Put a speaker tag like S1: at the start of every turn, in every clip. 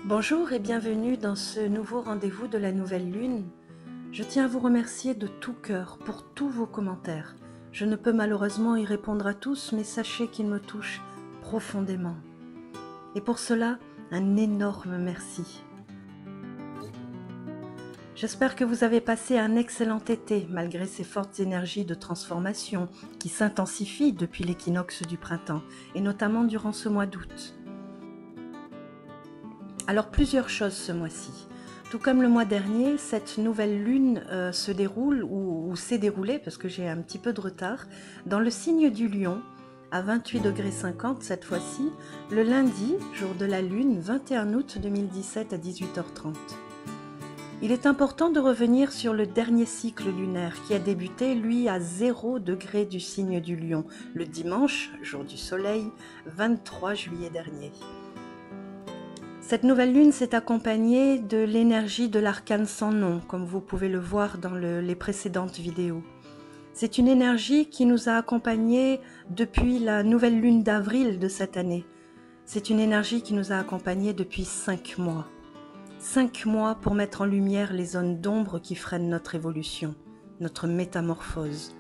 S1: Bonjour et bienvenue dans ce nouveau rendez-vous de la nouvelle lune. Je tiens à vous remercier de tout cœur pour tous vos commentaires. Je ne peux malheureusement y répondre à tous, mais sachez qu'ils me touchent profondément. Et pour cela, un énorme merci. J'espère que vous avez passé un excellent été malgré ces fortes énergies de transformation qui s'intensifient depuis l'équinoxe du printemps et notamment durant ce mois d'août. Alors plusieurs choses ce mois-ci. Tout comme le mois dernier, cette nouvelle lune se déroule ou s'est déroulée, parce que j'ai un petit peu de retard, dans le signe du Lion, à 28,50 °, cette fois-ci, le lundi, jour de la lune, 21 août 2017 à 18h30. Il est important de revenir sur le dernier cycle lunaire qui a débuté, lui, à 0 degré du signe du Lion, le dimanche, jour du soleil, 23 juillet dernier. Cette nouvelle lune s'est accompagnée de l'énergie de l'arcane sans nom, comme vous pouvez le voir dans les précédentes vidéos. C'est une énergie qui nous a accompagnés depuis la nouvelle lune d'avril de cette année. C'est une énergie qui nous a accompagnés depuis 5 mois. 5 mois pour mettre en lumière les zones d'ombre qui freinent notre évolution, notre métamorphose.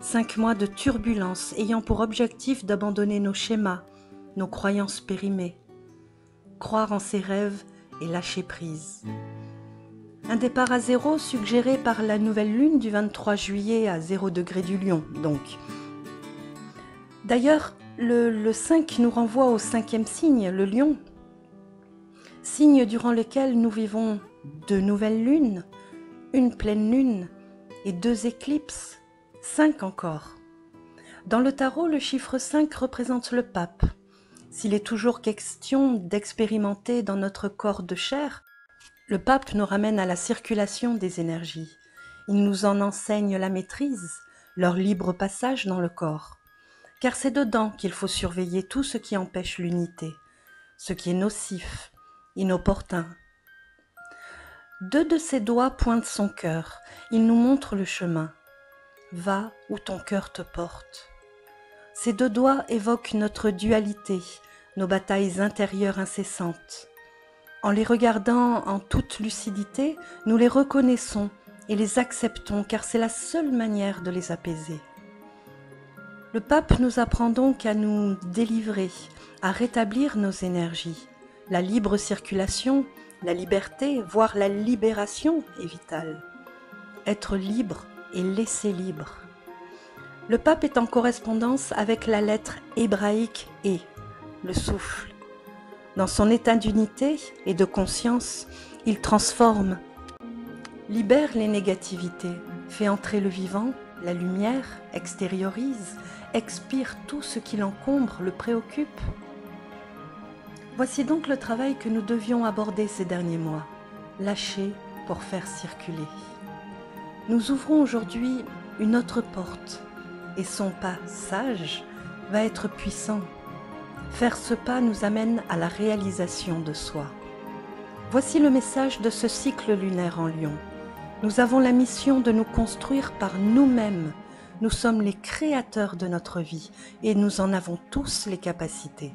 S1: 5 mois de turbulence ayant pour objectif d'abandonner nos schémas, nos croyances périmées, croire en ses rêves et lâcher prise. Un départ à zéro suggéré par la nouvelle lune du 23 juillet à 0 degré du Lion, donc. D'ailleurs, le 5 nous renvoie au 5e signe, le Lion. Signe durant lequel nous vivons 2 nouvelles lunes, une pleine lune et 2 éclipses, 5 encore. Dans le tarot, le chiffre 5 représente le pape. S'il est toujours question d'expérimenter dans notre corps de chair, le pape nous ramène à la circulation des énergies. Il nous en enseigne la maîtrise, leur libre passage dans le corps. Car c'est dedans qu'il faut surveiller tout ce qui empêche l'unité, ce qui est nocif, inopportun. 2 de ses doigts pointent son cœur, il nous montre le chemin. Va où ton cœur te porte. Ces 2 doigts évoquent notre dualité, nos batailles intérieures incessantes. En les regardant en toute lucidité, nous les reconnaissons et les acceptons car c'est la seule manière de les apaiser. Le pape nous apprend donc à nous délivrer, à rétablir nos énergies. La libre circulation, la liberté, voire la libération est vitale. Être libre et laisser libre. Le pape est en correspondance avec la lettre hébraïque « E », le souffle. Dans son état d'unité et de conscience, il transforme, libère les négativités, fait entrer le vivant, la lumière, extériorise, expire tout ce qui l'encombre, le préoccupe. Voici donc le travail que nous devions aborder ces derniers mois, lâcher pour faire circuler. Nous ouvrons aujourd'hui une autre porte, et son pas sage va être puissant. Faire ce pas nous amène à la réalisation de soi. Voici le message de ce cycle lunaire en Lion. Nous avons la mission de nous construire par nous-mêmes. Nous sommes les créateurs de notre vie et nous en avons tous les capacités.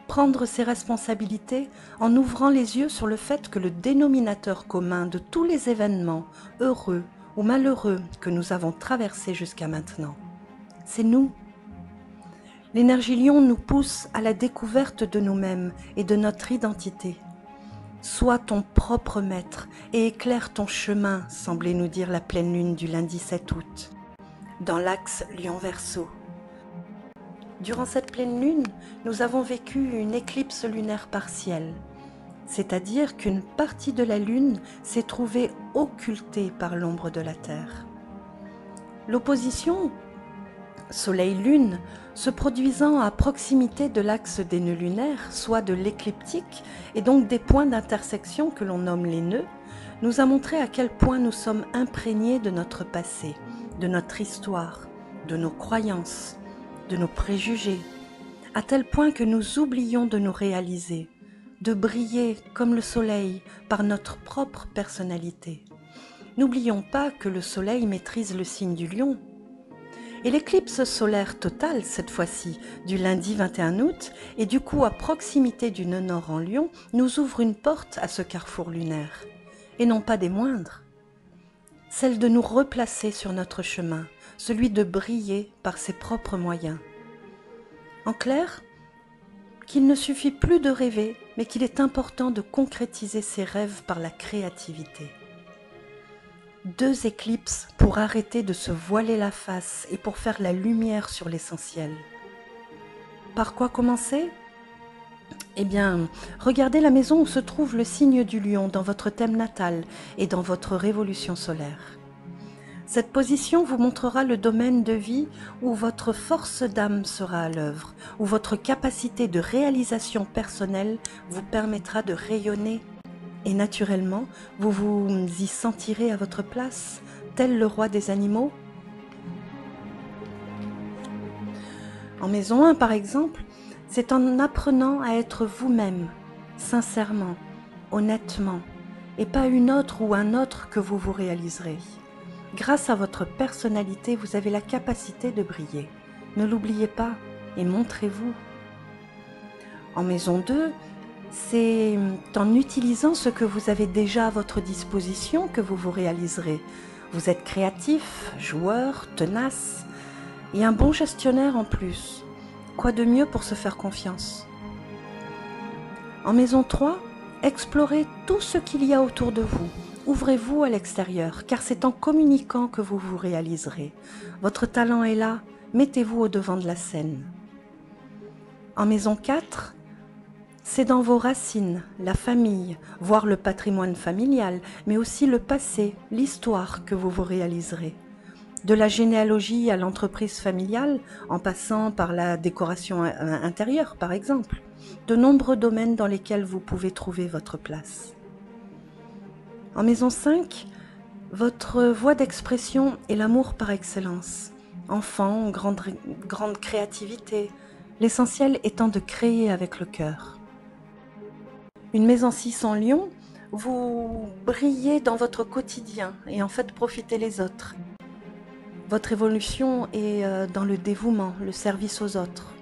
S1: Prendre ses responsabilités en ouvrant les yeux sur le fait que le dénominateur commun de tous les événements, heureux ou malheureux que nous avons traversés jusqu'à maintenant, c'est nous. L'énergie Lion nous pousse à la découverte de nous-mêmes et de notre identité. Sois ton propre maître et éclaire ton chemin, semblait nous dire la pleine lune du lundi 7 août, dans l'axe Lion-Verseau. Durant cette pleine lune, nous avons vécu une éclipse lunaire partielle, c'est-à-dire qu'une partie de la lune s'est trouvée occultée par l'ombre de la Terre. L'opposition Soleil-Lune se produisant à proximité de l'axe des nœuds lunaires, soit de l'écliptique, et donc des points d'intersection que l'on nomme les nœuds, nous a montré à quel point nous sommes imprégnés de notre passé, de notre histoire, de nos croyances, de nos préjugés, à tel point que nous oublions de nous réaliser, de briller comme le soleil par notre propre personnalité. N'oublions pas que le soleil maîtrise le signe du Lion. Et l'éclipse solaire totale, cette fois-ci, du lundi 21 août, et du coup à proximité du nœud nord en Lion, nous ouvre une porte à ce carrefour lunaire. Et non pas des moindres. Celle de nous replacer sur notre chemin, celui de briller par ses propres moyens. En clair, qu'il ne suffit plus de rêver, mais qu'il est important de concrétiser ses rêves par la créativité. 2 éclipses pour arrêter de se voiler la face et pour faire la lumière sur l'essentiel. Par quoi commencer ? Eh bien, regardez la maison où se trouve le signe du lion dans votre thème natal et dans votre révolution solaire. Cette position vous montrera le domaine de vie où votre force d'âme sera à l'œuvre, où votre capacité de réalisation personnelle vous permettra de rayonner. Et naturellement, vous vous y sentirez à votre place, tel le roi des animaux. En maison 1, par exemple, c'est en apprenant à être vous-même, sincèrement, honnêtement, et pas une autre ou un autre que vous vous réaliserez. Grâce à votre personnalité, vous avez la capacité de briller. Ne l'oubliez pas et montrez-vous. En maison 2, c'est en utilisant ce que vous avez déjà à votre disposition que vous vous réaliserez. Vous êtes créatif, joueur, tenace et un bon gestionnaire en plus. Quoi de mieux pour se faire confiance ? En maison 3, explorez tout ce qu'il y a autour de vous. Ouvrez-vous à l'extérieur, car c'est en communiquant que vous vous réaliserez. Votre talent est là, mettez-vous au devant de la scène. En maison 4, c'est dans vos racines, la famille, voire le patrimoine familial, mais aussi le passé, l'histoire que vous vous réaliserez. De la généalogie à l'entreprise familiale, en passant par la décoration intérieure par exemple. De nombreux domaines dans lesquels vous pouvez trouver votre place. En maison 5, votre voie d'expression est l'amour par excellence. Enfant, grande créativité, l'essentiel étant de créer avec le cœur. Une maison 6 en Lion, vous brillez dans votre quotidien et en faites profiter les autres. Votre évolution est dans le dévouement, le service aux autres.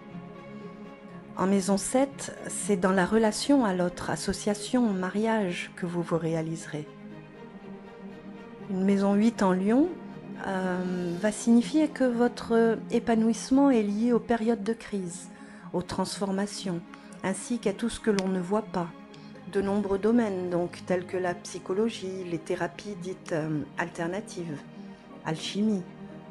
S1: En maison 7, c'est dans la relation à l'autre, association, mariage, que vous vous réaliserez. Une maison 8 en Lion va signifier que votre épanouissement est lié aux périodes de crise, aux transformations, ainsi qu'à tout ce que l'on ne voit pas. De nombreux domaines, donc, tels que la psychologie, les thérapies dites alternatives, alchimie,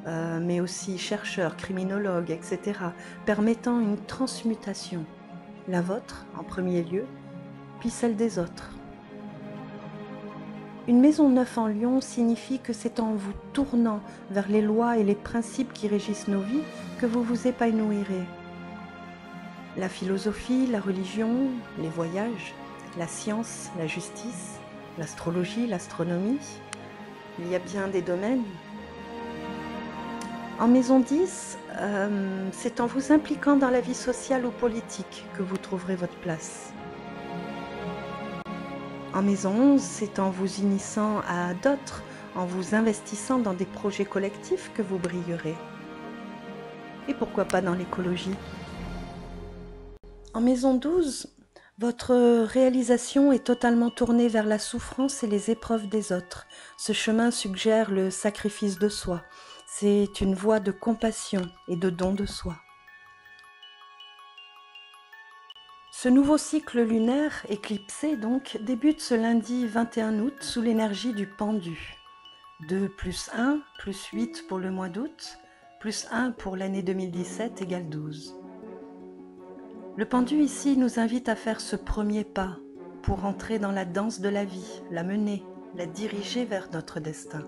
S1: mais aussi chercheurs, criminologues, etc., permettant une transmutation, la vôtre en premier lieu, puis celle des autres. Une maison 9 en Lion signifie que c'est en vous tournant vers les lois et les principes qui régissent nos vies que vous vous épanouirez. La philosophie, la religion, les voyages, la science, la justice, l'astrologie, l'astronomie, il y a bien des domaines. En maison 10, c'est en vous impliquant dans la vie sociale ou politique que vous trouverez votre place. En maison 11, c'est en vous unissant à d'autres, en vous investissant dans des projets collectifs que vous brillerez. Et pourquoi pas dans l'écologie ? En maison 12, votre réalisation est totalement tournée vers la souffrance et les épreuves des autres. Ce chemin suggère le sacrifice de soi. C'est une voie de compassion et de don de soi. Ce nouveau cycle lunaire, éclipsé donc, débute ce lundi 21 août sous l'énergie du pendu. 2 plus 1 plus 8 pour le mois d'août, plus 1 pour l'année 2017 égale 12. Le pendu ici nous invite à faire ce premier pas pour entrer dans la danse de la vie, la mener, la diriger vers notre destin.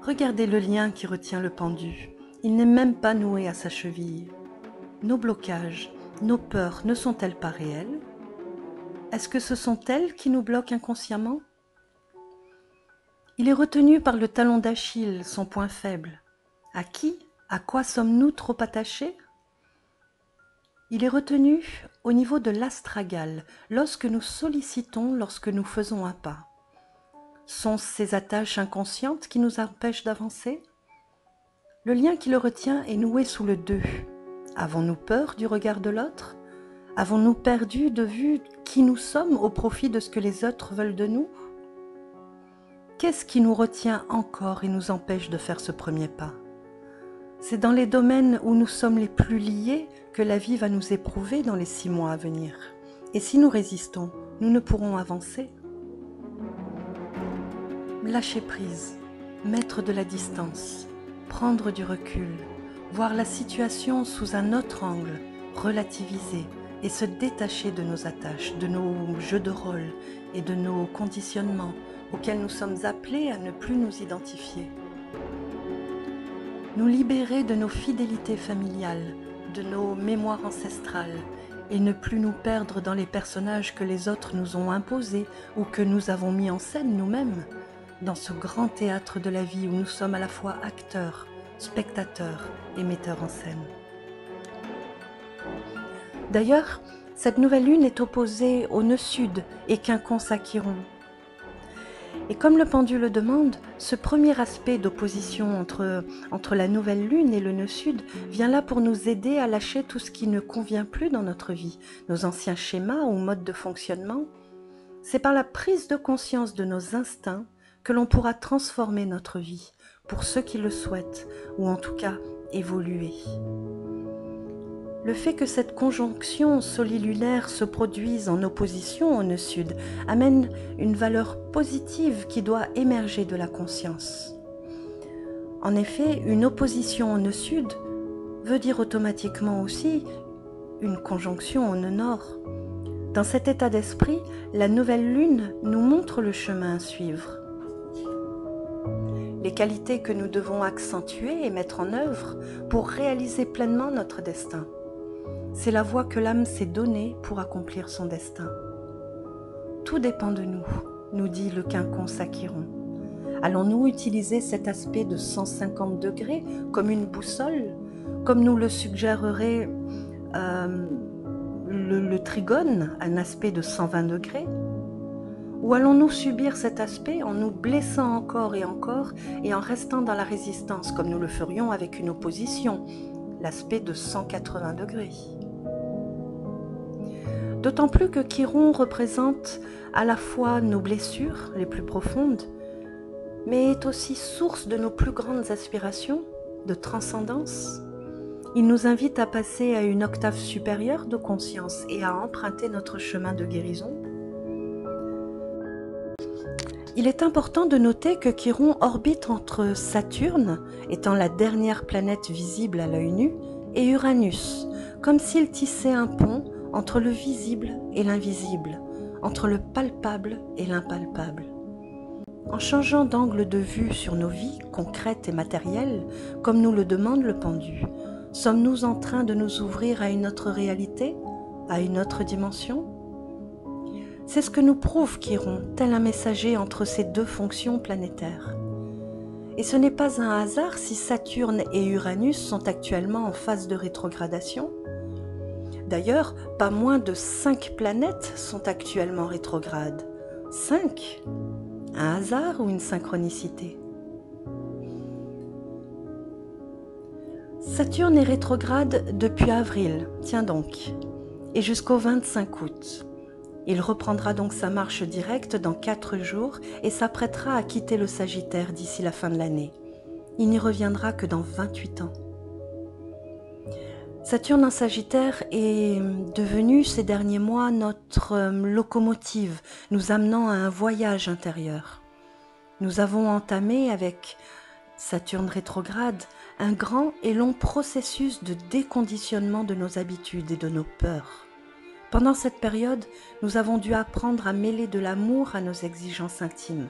S1: Regardez le lien qui retient le pendu. Il n'est même pas noué à sa cheville. Nos blocages, nos peurs ne sont-elles pas réelles ? Est-ce que ce sont elles qui nous bloquent inconsciemment ? Il est retenu par le talon d'Achille, son point faible. À qui ? À quoi sommes-nous trop attachés ? Il est retenu au niveau de l'astragale, lorsque nous sollicitons, lorsque nous faisons un pas. Sont ces attaches inconscientes qui nous empêchent d'avancer? Le lien qui le retient est noué sous le 2. Avons-nous peur du regard de l'autre? Avons-nous perdu de vue qui nous sommes au profit de ce que les autres veulent de nous? Qu'est-ce qui nous retient encore et nous empêche de faire ce premier pas? C'est dans les domaines où nous sommes les plus liés que la vie va nous éprouver dans les 6 mois à venir. Et si nous résistons, nous ne pourrons avancer. Lâcher prise, mettre de la distance, prendre du recul, voir la situation sous un autre angle, relativiser et se détacher de nos attaches, de nos jeux de rôle et de nos conditionnements auxquels nous sommes appelés à ne plus nous identifier. Nous libérer de nos fidélités familiales, de nos mémoires ancestrales et ne plus nous perdre dans les personnages que les autres nous ont imposés ou que nous avons mis en scène nous-mêmes, dans ce grand théâtre de la vie où nous sommes à la fois acteurs, spectateurs et metteurs en scène. D'ailleurs, cette nouvelle lune est opposée au nœud sud et quinconce à Chiron. Et comme le pendule le demande, ce premier aspect d'opposition entre la nouvelle lune et le nœud sud vient là pour nous aider à lâcher tout ce qui ne convient plus dans notre vie, nos anciens schémas ou modes de fonctionnement. C'est par la prise de conscience de nos instincts que l'on pourra transformer notre vie, pour ceux qui le souhaitent, ou en tout cas évoluer. Le fait que cette conjonction solilunaire se produise en opposition au nœud sud amène une valeur positive qui doit émerger de la conscience. En effet, une opposition au nœud sud veut dire automatiquement aussi une conjonction au nœud nord. Dans cet état d'esprit, la nouvelle lune nous montre le chemin à suivre. Les qualités que nous devons accentuer et mettre en œuvre pour réaliser pleinement notre destin. C'est la voie que l'âme s'est donnée pour accomplir son destin. Tout dépend de nous, nous dit le quinconce à Chiron. Allons-nous utiliser cet aspect de 150 degrés comme une boussole, comme nous le suggérerait le trigone, un aspect de 120 degrés? Ou allons-nous subir cet aspect en nous blessant encore et en restant dans la résistance, comme nous le ferions avec une opposition, l'aspect de 180 degrés? D'autant plus que Chiron représente à la fois nos blessures les plus profondes, mais est aussi source de nos plus grandes aspirations de transcendance. Il nous invite à passer à une octave supérieure de conscience et à emprunter notre chemin de guérison. Il est important de noter que Chiron orbite entre Saturne, étant la dernière planète visible à l'œil nu, et Uranus, comme s'il tissait un pont entre le visible et l'invisible, entre le palpable et l'impalpable. En changeant d'angle de vue sur nos vies concrètes et matérielles, comme nous le demande le pendu, sommes-nous en train de nous ouvrir à une autre réalité, à une autre dimension? C'est ce que nous prouve Chiron, tel un messager entre ces deux fonctions planétaires. Et ce n'est pas un hasard si Saturne et Uranus sont actuellement en phase de rétrogradation. D'ailleurs, pas moins de 5 planètes sont actuellement rétrogrades. 5 ? Un hasard ou une synchronicité? Saturne est rétrograde depuis avril, tiens donc, et jusqu'au 25 août. Il reprendra donc sa marche directe dans 4 jours et s'apprêtera à quitter le Sagittaire d'ici la fin de l'année. Il n'y reviendra que dans 28 ans. Saturne en Sagittaire est devenu ces derniers mois notre locomotive, nous amenant à un voyage intérieur. Nous avons entamé avec Saturne rétrograde un grand et long processus de déconditionnement de nos habitudes et de nos peurs. Pendant cette période, nous avons dû apprendre à mêler de l'amour à nos exigences intimes.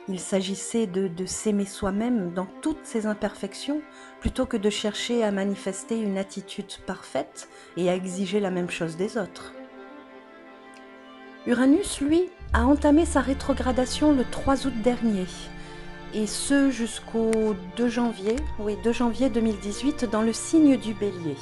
S1: Il s'agissait de s'aimer soi-même dans toutes ses imperfections, plutôt que de chercher à manifester une attitude parfaite et à exiger la même chose des autres. Uranus, lui, a entamé sa rétrogradation le 3 août dernier, et ce jusqu'au 2 janvier 2018 dans le signe du Bélier.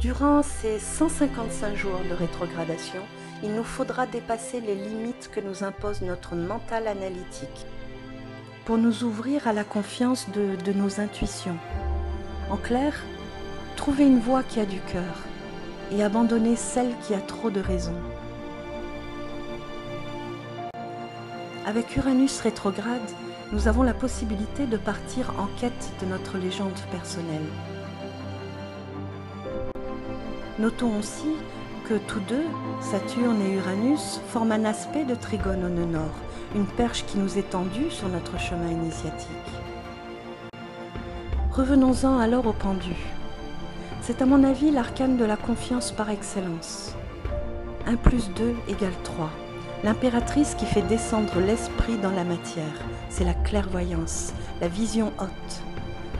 S1: Durant ces 155 jours de rétrogradation, il nous faudra dépasser les limites que nous impose notre mental analytique pour nous ouvrir à la confiance de nos intuitions. En clair, trouver une voie qui a du cœur et abandonner celle qui a trop de raison. Avec Uranus rétrograde, nous avons la possibilité de partir en quête de notre légende personnelle. Notons aussi que tous deux, Saturne et Uranus, forment un aspect de trigone au nœud nord, une perche qui nous est tendue sur notre chemin initiatique. Revenons-en alors au pendu. C'est à mon avis l'arcane de la confiance par excellence. 1 + 2 = 3. L'impératrice qui fait descendre l'esprit dans la matière, c'est la clairvoyance, la vision haute.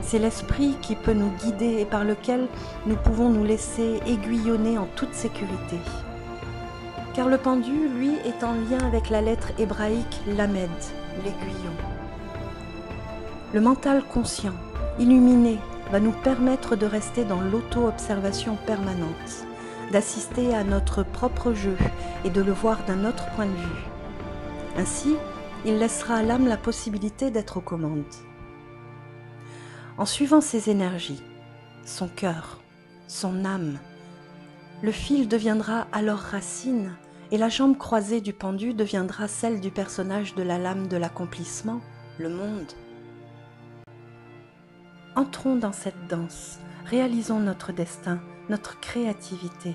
S1: C'est l'esprit qui peut nous guider et par lequel nous pouvons nous laisser aiguillonner en toute sécurité. Car le pendu, lui, est en lien avec la lettre hébraïque Lamed, l'aiguillon. Le mental conscient, illuminé, va nous permettre de rester dans l'auto-observation permanente, d'assister à notre propre jeu et de le voir d'un autre point de vue. Ainsi, il laissera à l'âme la possibilité d'être aux commandes. En suivant ses énergies, son cœur, son âme, le fil deviendra alors racine et la jambe croisée du pendu deviendra celle du personnage de la lame de l'accomplissement, le monde. Entrons dans cette danse, réalisons notre destin, notre créativité,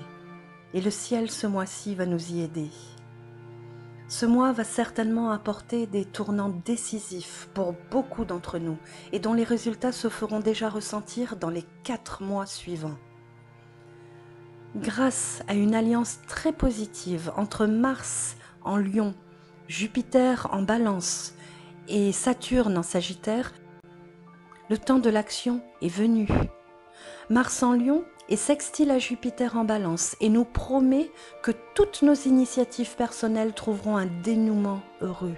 S1: et le ciel ce mois-ci va nous y aider. Ce mois va certainement apporter des tournants décisifs pour beaucoup d'entre nous et dont les résultats se feront déjà ressentir dans les 4 mois suivants. Grâce à une alliance très positive entre Mars en Lion, Jupiter en Balance et Saturne en Sagittaire, le temps de l'action est venu. Mars en Lion est sextile à Jupiter en Balance et nous promet que toutes nos initiatives personnelles trouveront un dénouement heureux.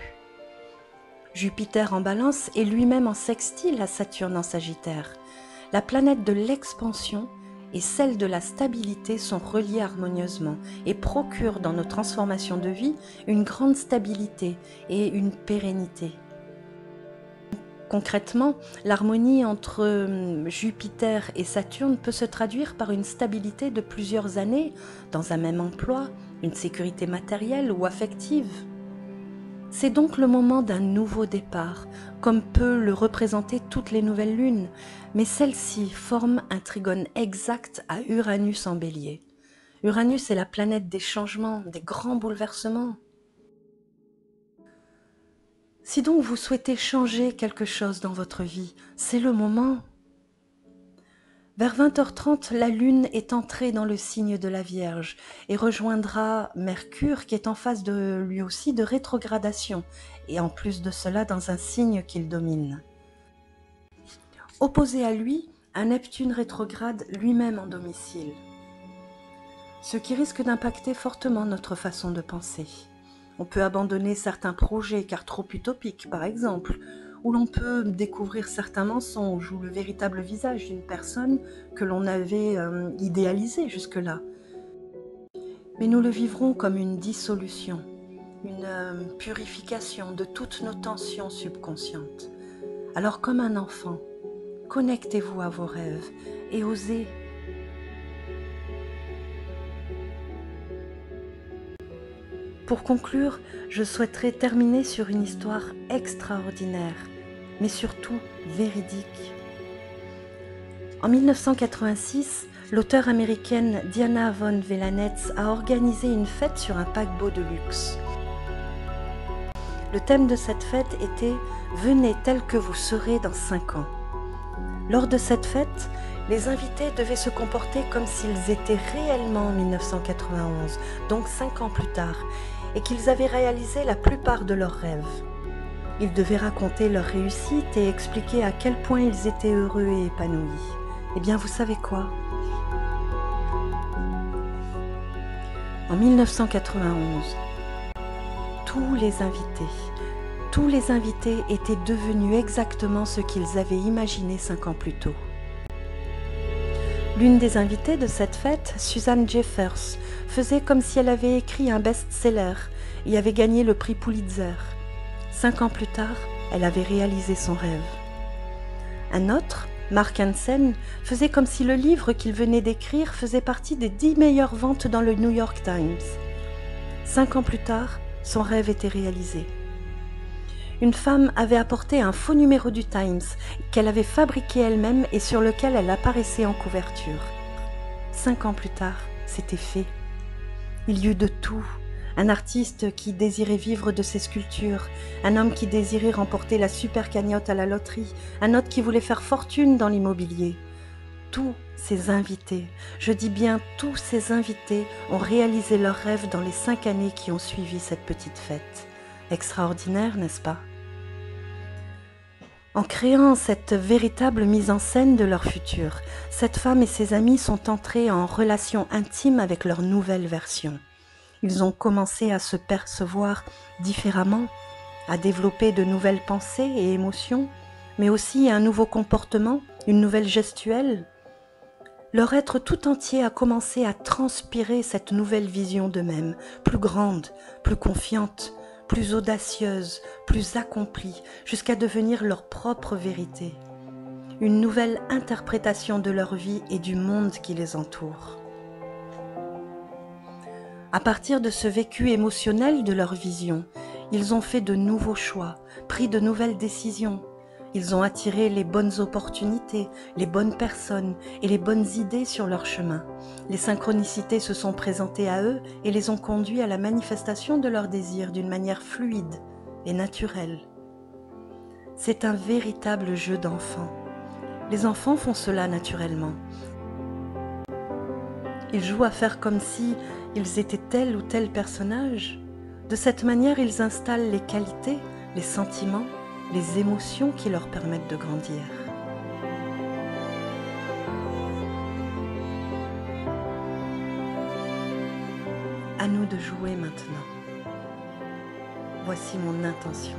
S1: Jupiter en Balance est lui-même en sextile à Saturne en Sagittaire. La planète de l'expansion et celle de la stabilité sont reliées harmonieusement et procurent dans nos transformations de vie une grande stabilité et une pérennité. Concrètement, l'harmonie entre Jupiter et Saturne peut se traduire par une stabilité de plusieurs années dans un même emploi, une sécurité matérielle ou affective. C'est donc le moment d'un nouveau départ, comme peut le représenter toutes les nouvelles lunes, mais celle-ci forme un trigone exact à Uranus en Bélier. Uranus est la planète des changements, des grands bouleversements. Si donc vous souhaitez changer quelque chose dans votre vie, c'est le moment. Vers 20h30, la Lune est entrée dans le signe de la Vierge et rejoindra Mercure qui est en phase lui aussi de rétrogradation et en plus de cela dans un signe qu'il domine. Opposé à lui, un Neptune rétrograde lui-même en domicile, ce qui risque d'impacter fortement notre façon de penser. On peut abandonner certains projets car trop utopiques, par exemple, où l'on peut découvrir certains mensonges ou le véritable visage d'une personne que l'on avait idéalisée jusque-là. Mais nous le vivrons comme une dissolution, une purification de toutes nos tensions subconscientes. Alors comme un enfant, connectez-vous à vos rêves et osez. Pour conclure, je souhaiterais terminer sur une histoire extraordinaire, mais surtout véridique. En 1986, l'auteure américaine Diana von Velanetz a organisé une fête sur un paquebot de luxe. Le thème de cette fête était « Venez tel que vous serez dans 5 ans ». Lors de cette fête, les invités devaient se comporter comme s'ils étaient réellement en 1991, donc 5 ans plus tard, et qu'ils avaient réalisé la plupart de leurs rêves. Ils devaient raconter leur réussite et expliquer à quel point ils étaient heureux et épanouis. Eh bien, vous savez quoi? En 1991, tous les invités étaient devenus exactement ce qu'ils avaient imaginé 5 ans plus tôt. L'une des invitées de cette fête, Susan Jeffers, faisait comme si elle avait écrit un best-seller et avait gagné le prix Pulitzer. 5 ans plus tard, elle avait réalisé son rêve. Un autre, Mark Hansen, faisait comme si le livre qu'il venait d'écrire faisait partie des 10 meilleures ventes dans le New York Times. 5 ans plus tard, son rêve était réalisé. Une femme avait apporté un faux numéro du Times qu'elle avait fabriqué elle-même et sur lequel elle apparaissait en couverture. 5 ans plus tard, c'était fait. Il y eut de tout. Un artiste qui désirait vivre de ses sculptures, un homme qui désirait remporter la super cagnotte à la loterie, un autre qui voulait faire fortune dans l'immobilier. Tous ces invités, je dis bien tous ces invités, ont réalisé leurs rêves dans les 5 années qui ont suivi cette petite fête. Extraordinaire, n'est-ce pas? En créant cette véritable mise en scène de leur futur, cette femme et ses amis sont entrés en relation intime avec leur nouvelle version. Ils ont commencé à se percevoir différemment, à développer de nouvelles pensées et émotions, mais aussi un nouveau comportement, une nouvelle gestuelle. Leur être tout entier a commencé à transpirer cette nouvelle vision d'eux-mêmes, plus grande, plus confiante, plus audacieuse, plus accomplie, jusqu'à devenir leur propre vérité. Une nouvelle interprétation de leur vie et du monde qui les entoure. À partir de ce vécu émotionnel de leur vision, ils ont fait de nouveaux choix, pris de nouvelles décisions. Ils ont attiré les bonnes opportunités, les bonnes personnes et les bonnes idées sur leur chemin. Les synchronicités se sont présentées à eux et les ont conduits à la manifestation de leurs désirs d'une manière fluide et naturelle. C'est un véritable jeu d'enfant. Les enfants font cela naturellement. Ils jouent à faire comme si ils étaient tel ou tel personnage. De cette manière, ils installent les qualités, les sentiments, les émotions qui leur permettent de grandir. À nous de jouer maintenant. Voici mon intention.